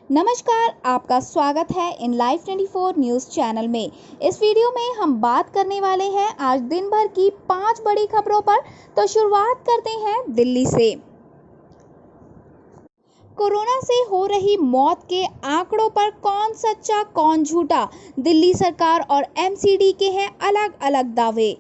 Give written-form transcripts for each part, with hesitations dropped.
नमस्कार, आपका स्वागत है इन लाइव 24 न्यूज़ चैनल में। इस वीडियो में हम बात करने वाले हैं आज दिन भर की 5 बड़ी खबरों पर। तो शुरुआत करते हैं दिल्ली से। कोरोना से हो रही मौत के आंकड़ों पर कौन सच्चा कौन झूठा, दिल्ली सरकार और एमसीडी के हैं अलग अलग दावे।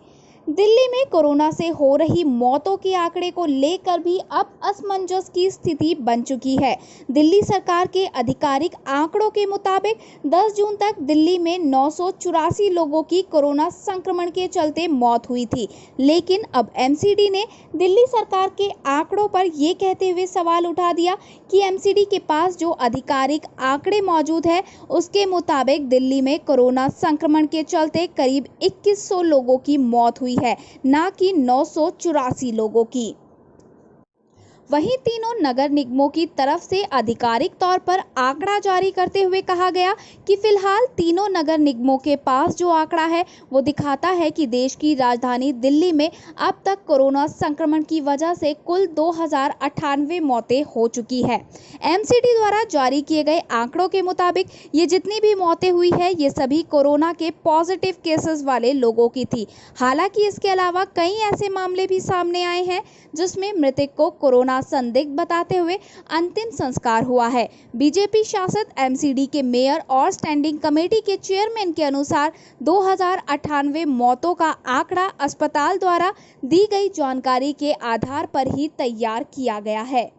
दिल्ली में कोरोना से हो रही मौतों के आंकड़े को लेकर भी अब असमंजस की स्थिति बन चुकी है। दिल्ली सरकार के आधिकारिक आंकड़ों के मुताबिक 10 जून तक दिल्ली में 984 लोगों की कोरोना संक्रमण के चलते मौत हुई थी। लेकिन अब एमसीडी ने दिल्ली सरकार के आंकड़ों पर ये कहते हुए सवाल उठा दिया कि एमसीडी के पास जो आधिकारिक आंकड़े मौजूद है उसके मुताबिक दिल्ली में कोरोना संक्रमण के चलते करीब 2100 लोगों की मौत हुई है, ना कि 984 लोगों की। वहीं तीनों नगर निगमों की तरफ से आधिकारिक तौर पर आंकड़ा जारी करते हुए कहा गया कि फिलहाल तीनों नगर निगमों के पास जो आंकड़ा है वो दिखाता है कि देश की राजधानी दिल्ली में अब तक कोरोना संक्रमण की वजह से कुल 2098 मौतें हो चुकी है। एमसीडी द्वारा जारी किए गए आंकड़ों के मुताबिक ये जितनी भी मौतें हुई है ये सभी कोरोना के पॉजिटिव केसेस वाले लोगों की थी। हालांकि इसके अलावा कई ऐसे मामले भी सामने आए हैं जिसमें मृतक को कोरोना संदिग्ध बताते हुए अंतिम संस्कार हुआ है। बीजेपी शासित एमसीडी के मेयर और स्टैंडिंग कमेटी के चेयरमैन के अनुसार 2098 मौतों का आंकड़ा अस्पताल द्वारा दी गई जानकारी के आधार पर ही तैयार किया गया है।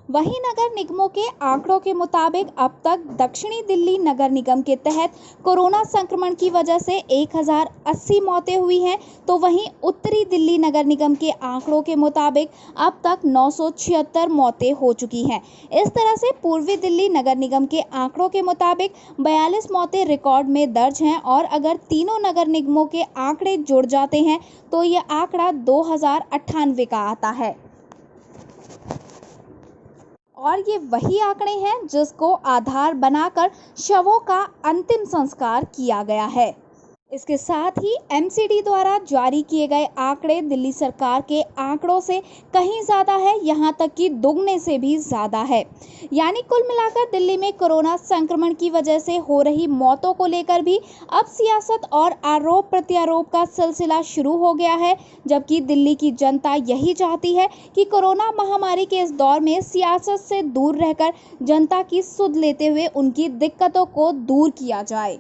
वहीं नगर निगमों के आंकड़ों के मुताबिक अब तक दक्षिणी दिल्ली नगर निगम के तहत कोरोना संक्रमण की वजह से 1080 मौतें हुई हैं, तो वहीं उत्तरी दिल्ली नगर निगम के आंकड़ों के मुताबिक अब तक 976 मौतें हो चुकी हैं। इस तरह से पूर्वी दिल्ली नगर निगम के आंकड़ों के मुताबिक 42 मौतें रिकॉर्ड में दर्ज हैं और अगर तीनों नगर निगमों के आंकड़े जुड़ जाते हैं तो यह आंकड़ा 2098 का आता है। और ये वही आंकड़े हैं जिसको आधार बनाकर शवों का अंतिम संस्कार किया गया है। इसके साथ ही एमसीडी द्वारा जारी किए गए आंकड़े दिल्ली सरकार के आंकड़ों से कहीं ज़्यादा है, यहाँ तक कि दुगने से भी ज़्यादा है। यानी कुल मिलाकर दिल्ली में कोरोना संक्रमण की वजह से हो रही मौतों को लेकर भी अब सियासत और आरोप प्रत्यारोप का सिलसिला शुरू हो गया है, जबकि दिल्ली की जनता यही चाहती है कि कोरोना महामारी के इस दौर में सियासत से दूर रहकर जनता की सुध लेते हुए उनकी दिक्कतों को दूर किया जाए।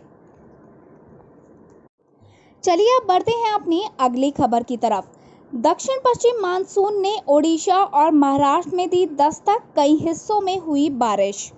चलिए अब बढ़ते हैं अपनी अगली खबर की तरफ। दक्षिण पश्चिम मानसून ने ओडिशा और महाराष्ट्र में दी दस्तक, कई हिस्सों में हुई बारिश।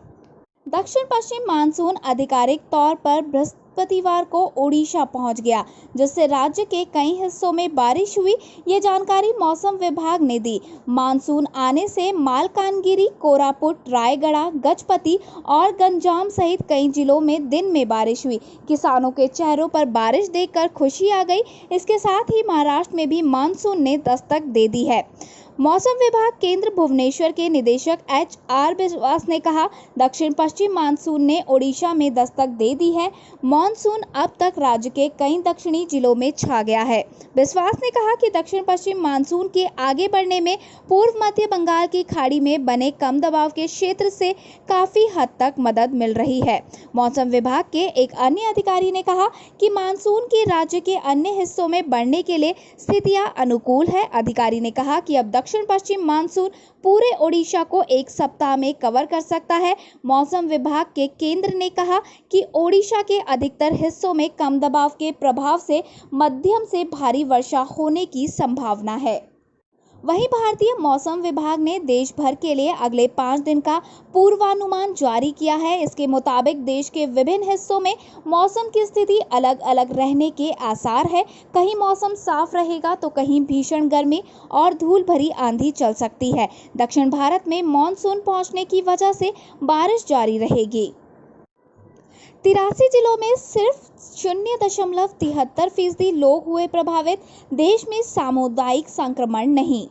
दक्षिण पश्चिम मानसून आधिकारिक तौर पर बृहस्पतिवार को ओडिशा पहुंच गया, जिससे राज्य के कई हिस्सों में बारिश हुई। ये जानकारी मौसम विभाग ने दी। मानसून आने से मालकानगिरी, कोरापुट, रायगढ़, गजपति और गंजाम सहित कई जिलों में दिन में बारिश हुई। किसानों के चेहरों पर बारिश देखकर खुशी आ गई। इसके साथ ही महाराष्ट्र में भी मानसून ने दस्तक दे दी है। मौसम विभाग केंद्र भुवनेश्वर के निदेशक HR विश्वास ने कहा, दक्षिण पश्चिम मानसून ने ओडिशा में दस्तक दे दी है। मानसून अब तक राज्य के कई दक्षिणी जिलों में छा गया है। विश्वास ने कहा कि दक्षिण पश्चिम मानसून के आगे बढ़ने में पूर्व मध्य बंगाल की खाड़ी में बने कम दबाव के क्षेत्र से काफी हद तक मदद मिल रही है। मौसम विभाग के एक अन्य अधिकारी ने कहा कि मानसून के राज्य के अन्य हिस्सों में बढ़ने के लिए स्थितियां अनुकूल है। अधिकारी ने कहा कि अब दक्षिण पश्चिम मानसून पूरे ओडिशा को एक सप्ताह में कवर कर सकता है। मौसम विभाग के केंद्र ने कहा कि ओडिशा के अधिकतर हिस्सों में कम दबाव के प्रभाव से मध्यम से भारी वर्षा होने की संभावना है। वहीं भारतीय मौसम विभाग ने देश भर के लिए अगले 5 दिन का पूर्वानुमान जारी किया है। इसके मुताबिक देश के विभिन्न हिस्सों में मौसम की स्थिति अलग अलग रहने के आसार है। कहीं मौसम साफ रहेगा तो कहीं भीषण गर्मी और धूल भरी आंधी चल सकती है। दक्षिण भारत में मानसून पहुंचने की वजह से बारिश जारी रहेगी। 83 जिलों में सिर्फ 0.73% लोग हुए प्रभावित। देश में सामुदायिक संक्रमण नहीं।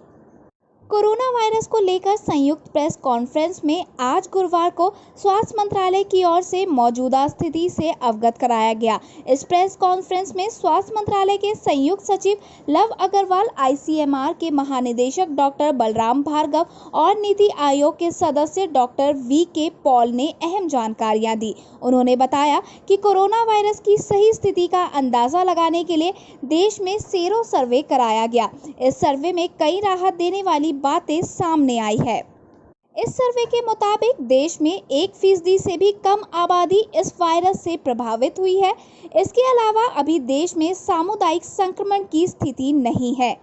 कोरोना वायरस को लेकर संयुक्त प्रेस कॉन्फ्रेंस में आज गुरुवार को स्वास्थ्य मंत्रालय की ओर से मौजूदा स्थिति से अवगत कराया गया। इस प्रेस कॉन्फ्रेंस में स्वास्थ्य मंत्रालय के संयुक्त सचिव लव अग्रवाल, आईसीएमआर के महानिदेशक डॉक्टर बलराम भार्गव और नीति आयोग के सदस्य डॉक्टर वी.के. पॉल ने अहम जानकारियां दी। उन्होंने बताया कि कोरोना वायरस की सही स्थिति का अंदाजा लगाने के लिए देश में सेरो सर्वे कराया गया। इस सर्वे में कई राहत देने वाली बातें सामने आई है। इस सर्वे के मुताबिक देश में 1% से भी कम आबादी इस वायरस से प्रभावित हुई है। इसके अलावा अभी देश में सामुदायिक संक्रमण की स्थिति नहीं है।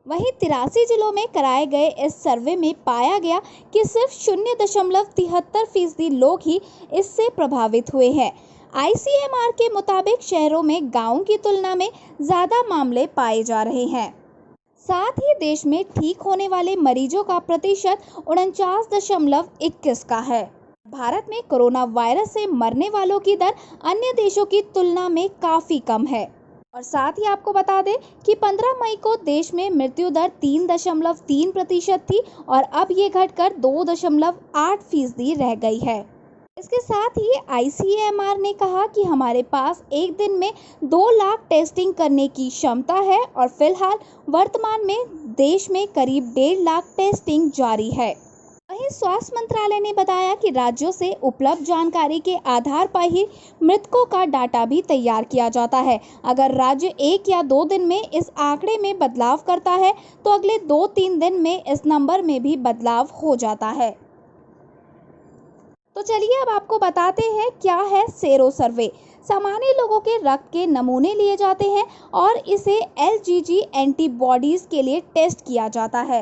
वहीं 83 जिलों में कराए गए इस सर्वे में पाया गया कि सिर्फ 0.73% लोग ही इससे प्रभावित हुए हैं। आईसीएमआर के मुताबिक शहरों में गांवों की तुलना में ज़्यादा मामले पाए जा रहे हैं। साथ ही देश में ठीक होने वाले मरीजों का प्रतिशत 49.21 का है। भारत में कोरोना वायरस से मरने वालों की दर अन्य देशों की तुलना में काफ़ी कम है। और साथ ही आपको बता दें कि 15 मई को देश में मृत्यु दर 3.3% थी और अब ये घटकर 2.8% रह गई है। इसके साथ ही आईसीएमआर ने कहा कि हमारे पास एक दिन में 2 लाख टेस्टिंग करने की क्षमता है और फिलहाल वर्तमान में देश में करीब 1.5 लाख टेस्टिंग जारी है। वहीं स्वास्थ्य मंत्रालय ने बताया कि राज्यों से उपलब्ध जानकारी के आधार पर ही मृतकों का डाटा भी तैयार किया जाता है। अगर राज्य 1 या 2 दिन में इस आंकड़े में बदलाव करता है तो अगले 2-3 दिन में इस नंबर में भी बदलाव हो जाता है। तो चलिए अब आपको बताते हैं क्या है सेरो सर्वे। सामान्य लोगों के रक्त के नमूने लिए जाते हैं और इसे एलजीजी एंटीबॉडीज के लिए टेस्ट किया जाता है।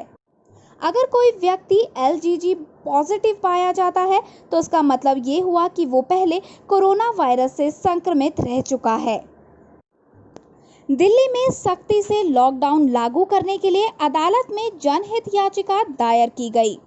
अगर कोई व्यक्ति एलजीजी पॉजिटिव पाया जाता है तो इसका मतलब ये हुआ कि वो पहले कोरोना वायरस से संक्रमित रह चुका है। दिल्ली में सख्ती से लॉकडाउन लागू करने के लिए अदालत में जनहित याचिका दायर की गई।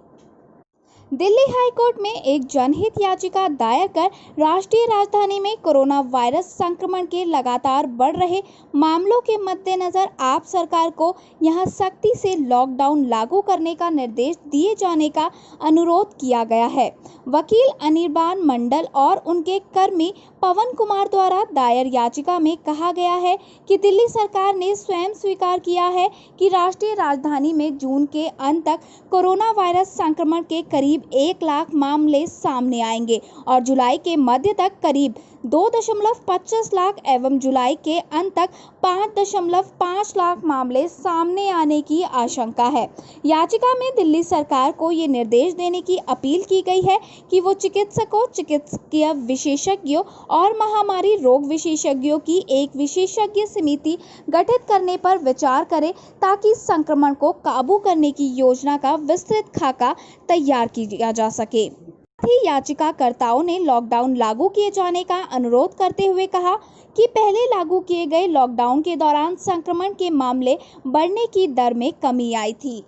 दिल्ली हाई कोर्ट में एक जनहित याचिका दायर कर राष्ट्रीय राजधानी में कोरोना वायरस संक्रमण के लगातार बढ़ रहे मामलों के मद्देनजर आप सरकार को यहां सख्ती से लॉकडाउन लागू करने का निर्देश दिए जाने का अनुरोध किया गया है। वकील अनिर्बान मंडल और उनके कर्मी पवन कुमार द्वारा दायर याचिका में कहा गया है कि दिल्ली सरकार ने स्वयं स्वीकार किया है कि राष्ट्रीय राजधानी में जून के अंत तक कोरोना वायरस संक्रमण के करीब 1 लाख मामले सामने आएंगे और जुलाई के मध्य तक करीब 2.25 लाख एवं जुलाई के अंत तक 5.5 लाख मामले सामने आने की आशंका है। याचिका में दिल्ली सरकार को ये निर्देश देने की अपील की गई है कि वो चिकित्सकों, चिकित्सकीय विशेषज्ञों और महामारी रोग विशेषज्ञों की एक विशेषज्ञ समिति गठित करने पर विचार करे ताकि संक्रमण को काबू करने की योजना का विस्तृत खाका तैयार किया जा सके। ही याचिकाकर्ताओं ने लॉकडाउन लागू किए जाने का अनुरोध करते हुए कहा कि पहले लागू किए गए लॉकडाउन के दौरान संक्रमण के मामले बढ़ने की दर में कमी आई थी।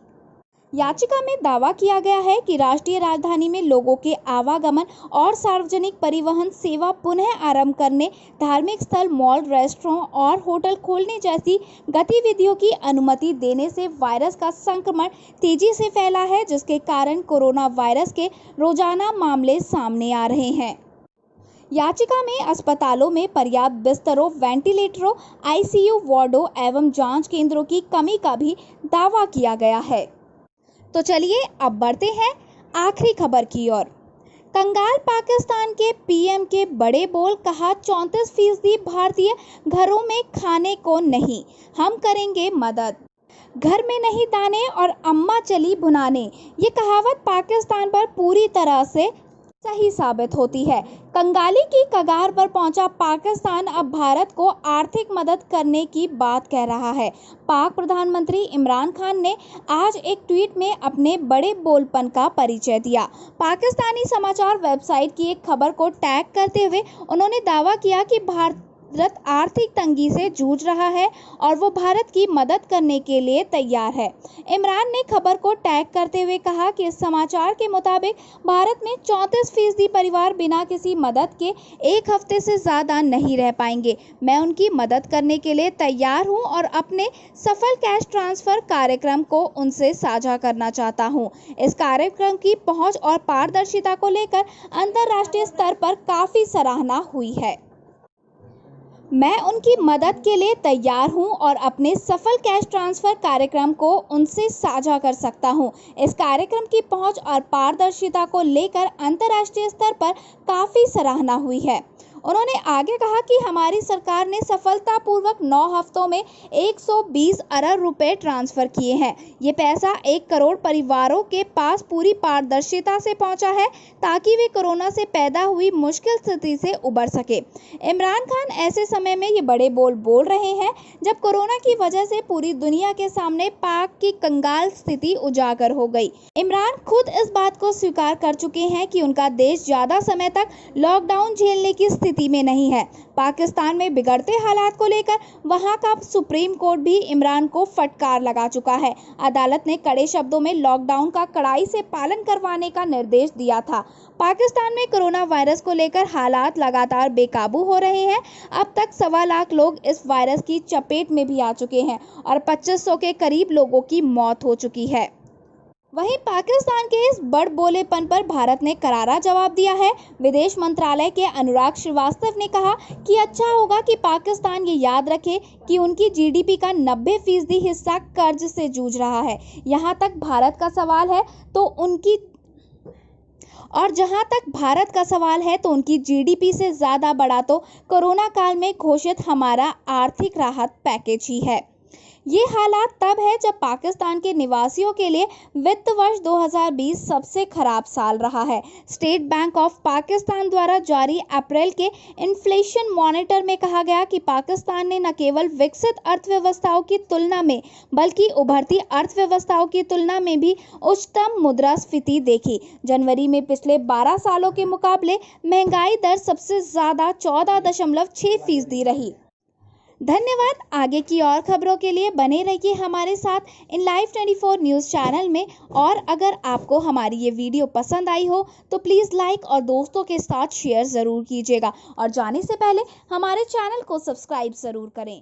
याचिका में दावा किया गया है कि राष्ट्रीय राजधानी में लोगों के आवागमन और सार्वजनिक परिवहन सेवा पुनः आरंभ करने, धार्मिक स्थल, मॉल, रेस्टोरेंट और होटल खोलने जैसी गतिविधियों की अनुमति देने से वायरस का संक्रमण तेजी से फैला है, जिसके कारण कोरोना वायरस के रोजाना मामले सामने आ रहे हैं। याचिका में अस्पतालों में पर्याप्त बिस्तरों, वेंटिलेटरों, आईसीयू वार्डों एवं जांच केंद्रों की कमी का भी दावा किया गया है। तो चलिए अब बढ़ते हैं आखिरी खबर की ओर। कंगाल पाकिस्तान के पीएम के बड़े बोल, कहा 34% भारतीय घरों में खाने को नहीं, हम करेंगे मदद। घर में नहीं दाने और अम्मा चली भुनाने, ये कहावत पाकिस्तान पर पूरी तरह से सही साबित होती है। कंगाली की कगार पर पहुंचा पाकिस्तान अब भारत को आर्थिक मदद करने की बात कह रहा है। पाक प्रधानमंत्री इमरान खान ने आज एक ट्वीट में अपने बड़े बोलपन का परिचय दिया। पाकिस्तानी समाचार वेबसाइट की एक खबर को टैग करते हुए उन्होंने दावा किया कि भारत आर्थिक तंगी से जूझ रहा है और वो भारत की मदद करने के लिए तैयार है। इमरान ने खबर को टैग करते हुए कहा कि इस समाचार के मुताबिक भारत में 34% परिवार बिना किसी मदद के एक हफ्ते से ज़्यादा नहीं रह पाएंगे। मैं उनकी मदद करने के लिए तैयार हूं और अपने सफल कैश ट्रांसफ़र कार्यक्रम को उनसे साझा करना चाहता हूं। इस कार्यक्रम की पहुंच और पारदर्शिता को लेकर अंतर्राष्ट्रीय स्तर पर काफ़ी सराहना हुई है। मैं उनकी मदद के लिए तैयार हूं और अपने सफल कैश ट्रांसफ़र कार्यक्रम को उनसे साझा कर सकता हूं। इस कार्यक्रम की पहुंच और पारदर्शिता को लेकर अंतर्राष्ट्रीय स्तर पर काफ़ी सराहना हुई है। उन्होंने आगे कहा कि हमारी सरकार ने सफलतापूर्वक 9 हफ्तों में 120 अरब रुपए ट्रांसफ़र किए हैं। ये पैसा 1 करोड़ परिवारों के पास पूरी पारदर्शिता से पहुंचा है ताकि वे कोरोना से पैदा हुई मुश्किल स्थिति से उबर सके। इमरान खान ऐसे समय में ये बड़े बोल रहे हैं जब कोरोना की वजह से पूरी दुनिया के सामने पाक की कंगाल स्थिति उजागर हो गई। इमरान खुद इस बात को स्वीकार कर चुके हैं कि उनका देश ज़्यादा समय तक लॉकडाउन झेलने की स्थिति में नहीं है। पाकिस्तान में बिगड़ते हालात को लेकर वहां का सुप्रीम कोर्ट भी इमरान को फटकार लगा चुका है। अदालत ने कड़े शब्दों में लॉकडाउन का कड़ाई से पालन करवाने का निर्देश दिया था। पाकिस्तान में कोरोना वायरस को लेकर हालात लगातार बेकाबू हो रहे हैं। अब तक 1.25 लाख लोग इस वायरस की चपेट में भी आ चुके हैं और 2500 के करीब लोगों की मौत हो चुकी है। वहीं पाकिस्तान के इस बड़बोलेपन पर भारत ने करारा जवाब दिया है। विदेश मंत्रालय के अनुराग श्रीवास्तव ने कहा कि अच्छा होगा कि पाकिस्तान ये याद रखे कि उनकी जीडीपी का 90% हिस्सा कर्ज से जूझ रहा है। जहां तक भारत का सवाल है तो उनकी जीडीपी से ज़्यादा बड़ा तो कोरोना काल में घोषित हमारा आर्थिक राहत पैकेज ही है। ये हालात तब है जब पाकिस्तान के निवासियों के लिए वित्त वर्ष 2020 सबसे खराब साल रहा है। स्टेट बैंक ऑफ पाकिस्तान द्वारा जारी अप्रैल के इन्फ्लेशन मॉनिटर में कहा गया कि पाकिस्तान ने न केवल विकसित अर्थव्यवस्थाओं की तुलना में बल्कि उभरती अर्थव्यवस्थाओं की तुलना में भी उच्चतम मुद्रास्फीति देखी। जनवरी में पिछले 12 सालों के मुकाबले महंगाई दर सबसे ज़्यादा 14.6% रही। धन्यवाद। आगे की और खबरों के लिए बने रहिए हमारे साथ इन लाइव 24 न्यूज़ चैनल में। और अगर आपको हमारी ये वीडियो पसंद आई हो तो प्लीज़ लाइक और दोस्तों के साथ शेयर ज़रूर कीजिएगा और जाने से पहले हमारे चैनल को सब्सक्राइब ज़रूर करें।